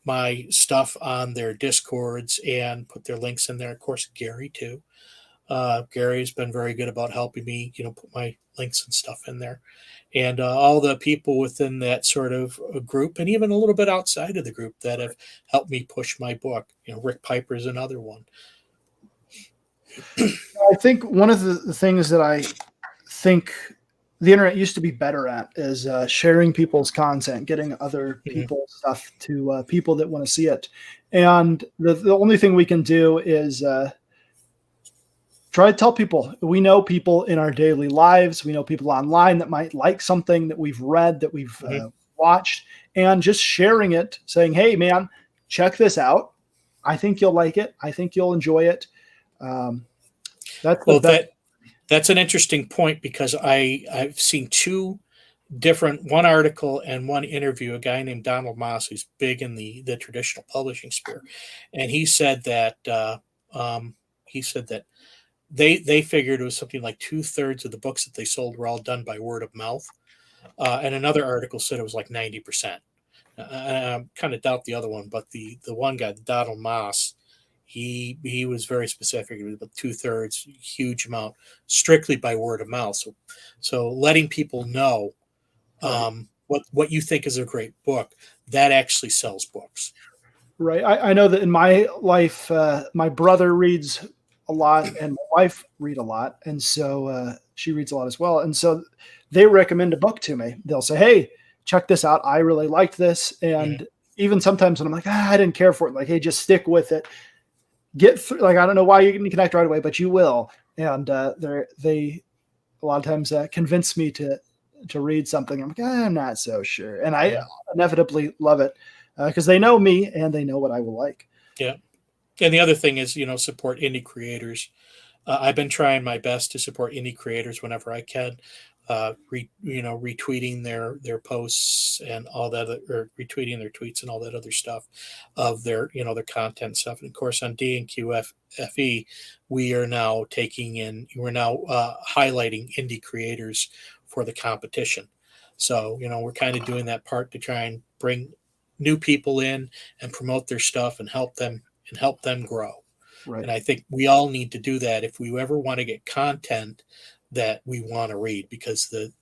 my stuff on their discords and put their links in there. Of course, Gary too. Gary has been very good about helping me, put my links and stuff in there, and all the people within that sort of group, and even a little bit outside of the group that have helped me push my book. Rick Piper is another one. I think one of the things that I think the internet used to be better at is sharing people's content, getting other people's stuff to people that want to see it. And the only thing we can do is try to tell people. We know people in our daily lives. We know people online that might like something that we've read, that we've watched, and just sharing it, saying, hey, man, check this out. I think you'll like it. I think you'll enjoy it. That's an interesting point, because I've seen one article and one interview, a guy named Donald Moss, who's big in the traditional publishing sphere. And he said that they figured it was something like 2/3 of the books that they sold were all done by word of mouth. And another article said it was like 90%. I kind of doubt the other one, but the one guy, Donald Moss, he was very specific. It was about 2/3, huge amount, strictly by word of mouth. So letting people know what you think is a great book, that actually sells books. Right. I know that in my life, my brother reads a lot and my wife read a lot. And so she reads a lot as well. And so they recommend a book to me. They'll say, hey, check this out. I really liked this. And even sometimes when I'm like, I didn't care for it, like, hey, just stick with it. Get through. Like, I don't know why you can connect right away, but you will. And they a lot of times convince me to read something. I'm like, I'm not so sure. And I inevitably love it because they know me and they know what I will like. Yeah. And the other thing is, support indie creators. I've been trying my best to support indie creators whenever I can. Retweeting their posts and all that, or retweeting their tweets and all that other stuff of their content stuff. And of course, on D&QFE, we're now highlighting indie creators for the competition. So we're kind of doing that part to try and bring new people in and promote their stuff and help them grow. Right. And I think we all need to do that if we ever want to get content that we want to read, because the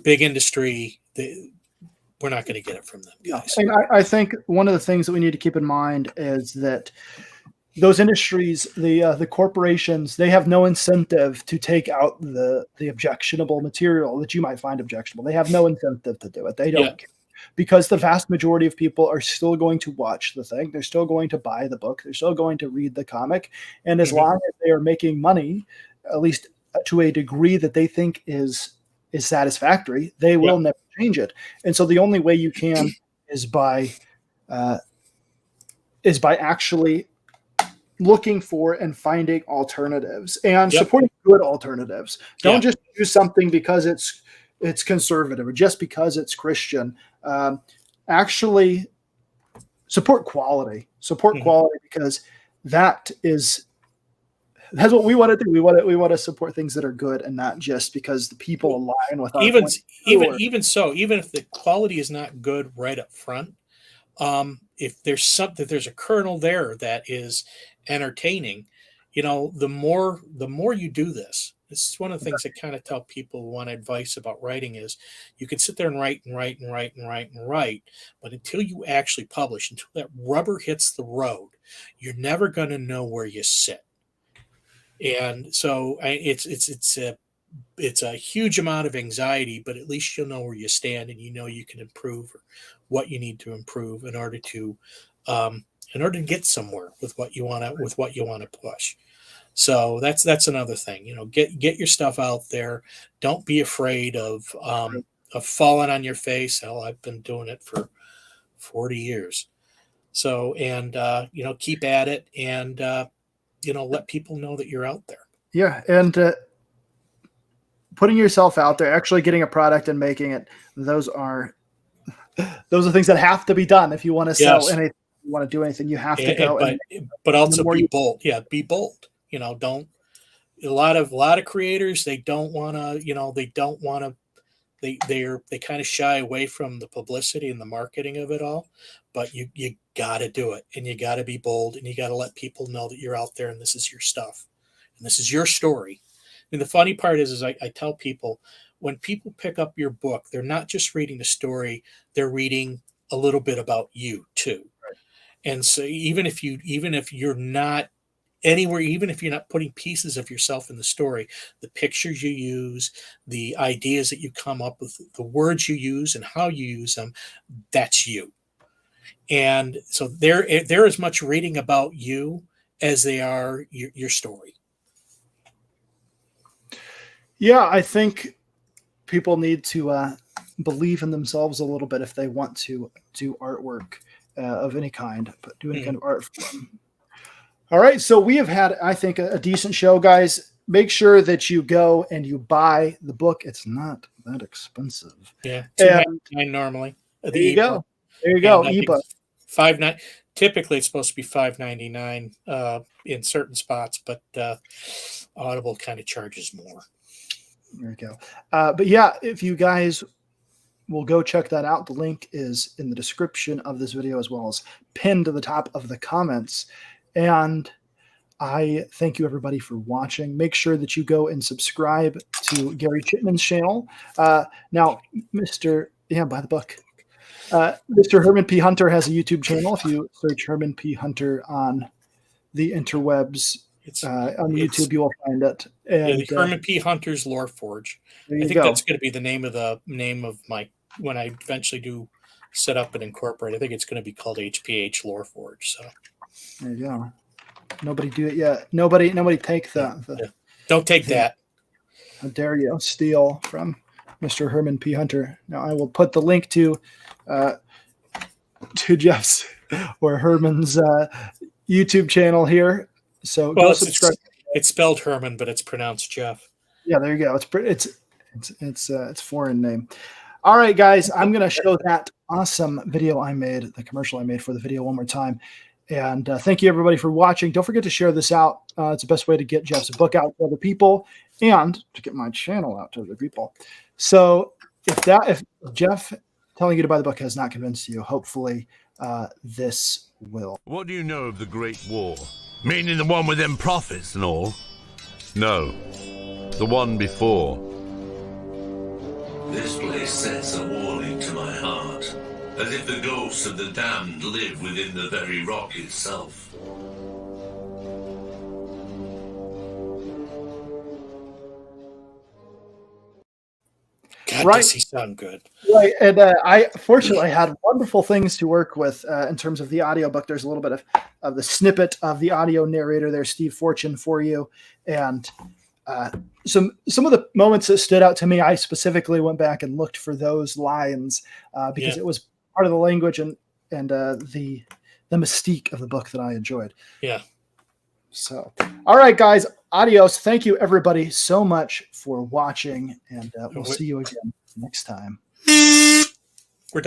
big industry, we're not going to get it from them guys. And I think one of the things that we need to keep in mind is that those industries, the corporations, they have no incentive to take out the objectionable material that you might find objectionable. They have no incentive to do it. They don't care. Because the vast majority of people are still going to watch the thing. They're still going to buy the book. They're still going to read the comic. And as long as they are making money, at least to a degree that they think is satisfactory, they will never change it. And so the only way you can is by actually looking for and finding alternatives and supporting good alternatives. Don't just do something because it's conservative or just because it's Christian. Actually support quality. Support quality, because that's what we want to do. We want to support things that are good, and not just because the people align with our even if the quality is not good right up front. If there's a kernel there that is entertaining, the more you do this. This is one of the things that kind of tell people one advice about writing is you can sit there and write, but until you actually publish, until that rubber hits the road, you're never going to know where you sit. And so it's a huge amount of anxiety, but at least you'll know where you stand, and you can improve or what you need to improve in order to get somewhere with what you want to push. So that's another thing. Get your stuff out there. Don't be afraid of falling on your face. Hell, I've been doing it for 40 years. So, and keep at it, and let people know that you're out there. Yeah, and putting yourself out there, actually getting a product and making it, those are things that have to be done if you want to sell anything, you want to do anything, you have to go. But also be bold. Yeah, be bold. Don't. A lot of creators, they don't want to. They kind of shy away from the publicity and the marketing of it all, but you got to do it, and you got to be bold, and you got to let people know that you're out there and this is your stuff, and this is your story. And the funny part is I tell people, when people pick up your book, they're not just reading the story, they're reading a little bit about you too. Right. And so even if you're not anywhere, even if you're not putting pieces of yourself in the story, the pictures you use, the ideas that you come up with, the words you use and how you use them, that's you. And so they're as much reading about you as they are your story. Yeah, I think people need to believe in themselves a little bit if they want to do artwork of any kind, but do any kind of art form. All right, so we have had, I think, a decent show, guys. Make sure that you go and you buy the book. It's not that expensive. Yeah, $2.99 normally. There you go. There you go. Ebook. $5.99. Typically, it's supposed to be $5.99 in certain spots, but Audible kind of charges more. There you go. But yeah, if you guys will go check that out, the link is in the description of this video as well as pinned to the top of the comments. And I thank you everybody for watching. Make sure that you go and subscribe to Gary Chipman's channel. Now, buy the book. Mr. Herman P. Hunter has a YouTube channel. If you search Herman P. Hunter on the interwebs, on YouTube, you will find it. And the Herman P. Hunter's Lore Forge. I think that's going to be the name of my, when I eventually do set up and incorporate, I think it's going to be called HPH Lore Forge. So there you go. Nobody do it yet. Nobody take the don't take that. How dare you steal from Mr. Herman P. Hunter. Now I will put the link to Jeff's or Herman's YouTube channel here. So go subscribe. It's spelled Herman, but it's pronounced Jeff. Yeah, there you go. It's foreign name. All right, guys, I'm going to show that awesome video I made, the commercial I made for the video one more time. And thank you, everybody, for watching. Don't forget to share this out. It's the best way to get Jeff's book out to other people and to get my channel out to other people. So if Jeff telling you to buy the book has not convinced you, hopefully this will. What do you know of the Great War? Meaning the one with them prophets and all? No, the one before. This place sets a warning to my heart, as if the ghosts of the damned live within the very rock itself. God, does he sound good. Right, and I fortunately had wonderful things to work with in terms of the audiobook. There's a little bit of the snippet of the audio narrator there, Steve Fortune, for you. And some of the moments that stood out to me, I specifically went back and looked for those lines because it was part of the language and the mystique of the book that I enjoyed. Yeah. So, all right, guys, adios. Thank you, everybody, so much for watching, and we'll see you again next time.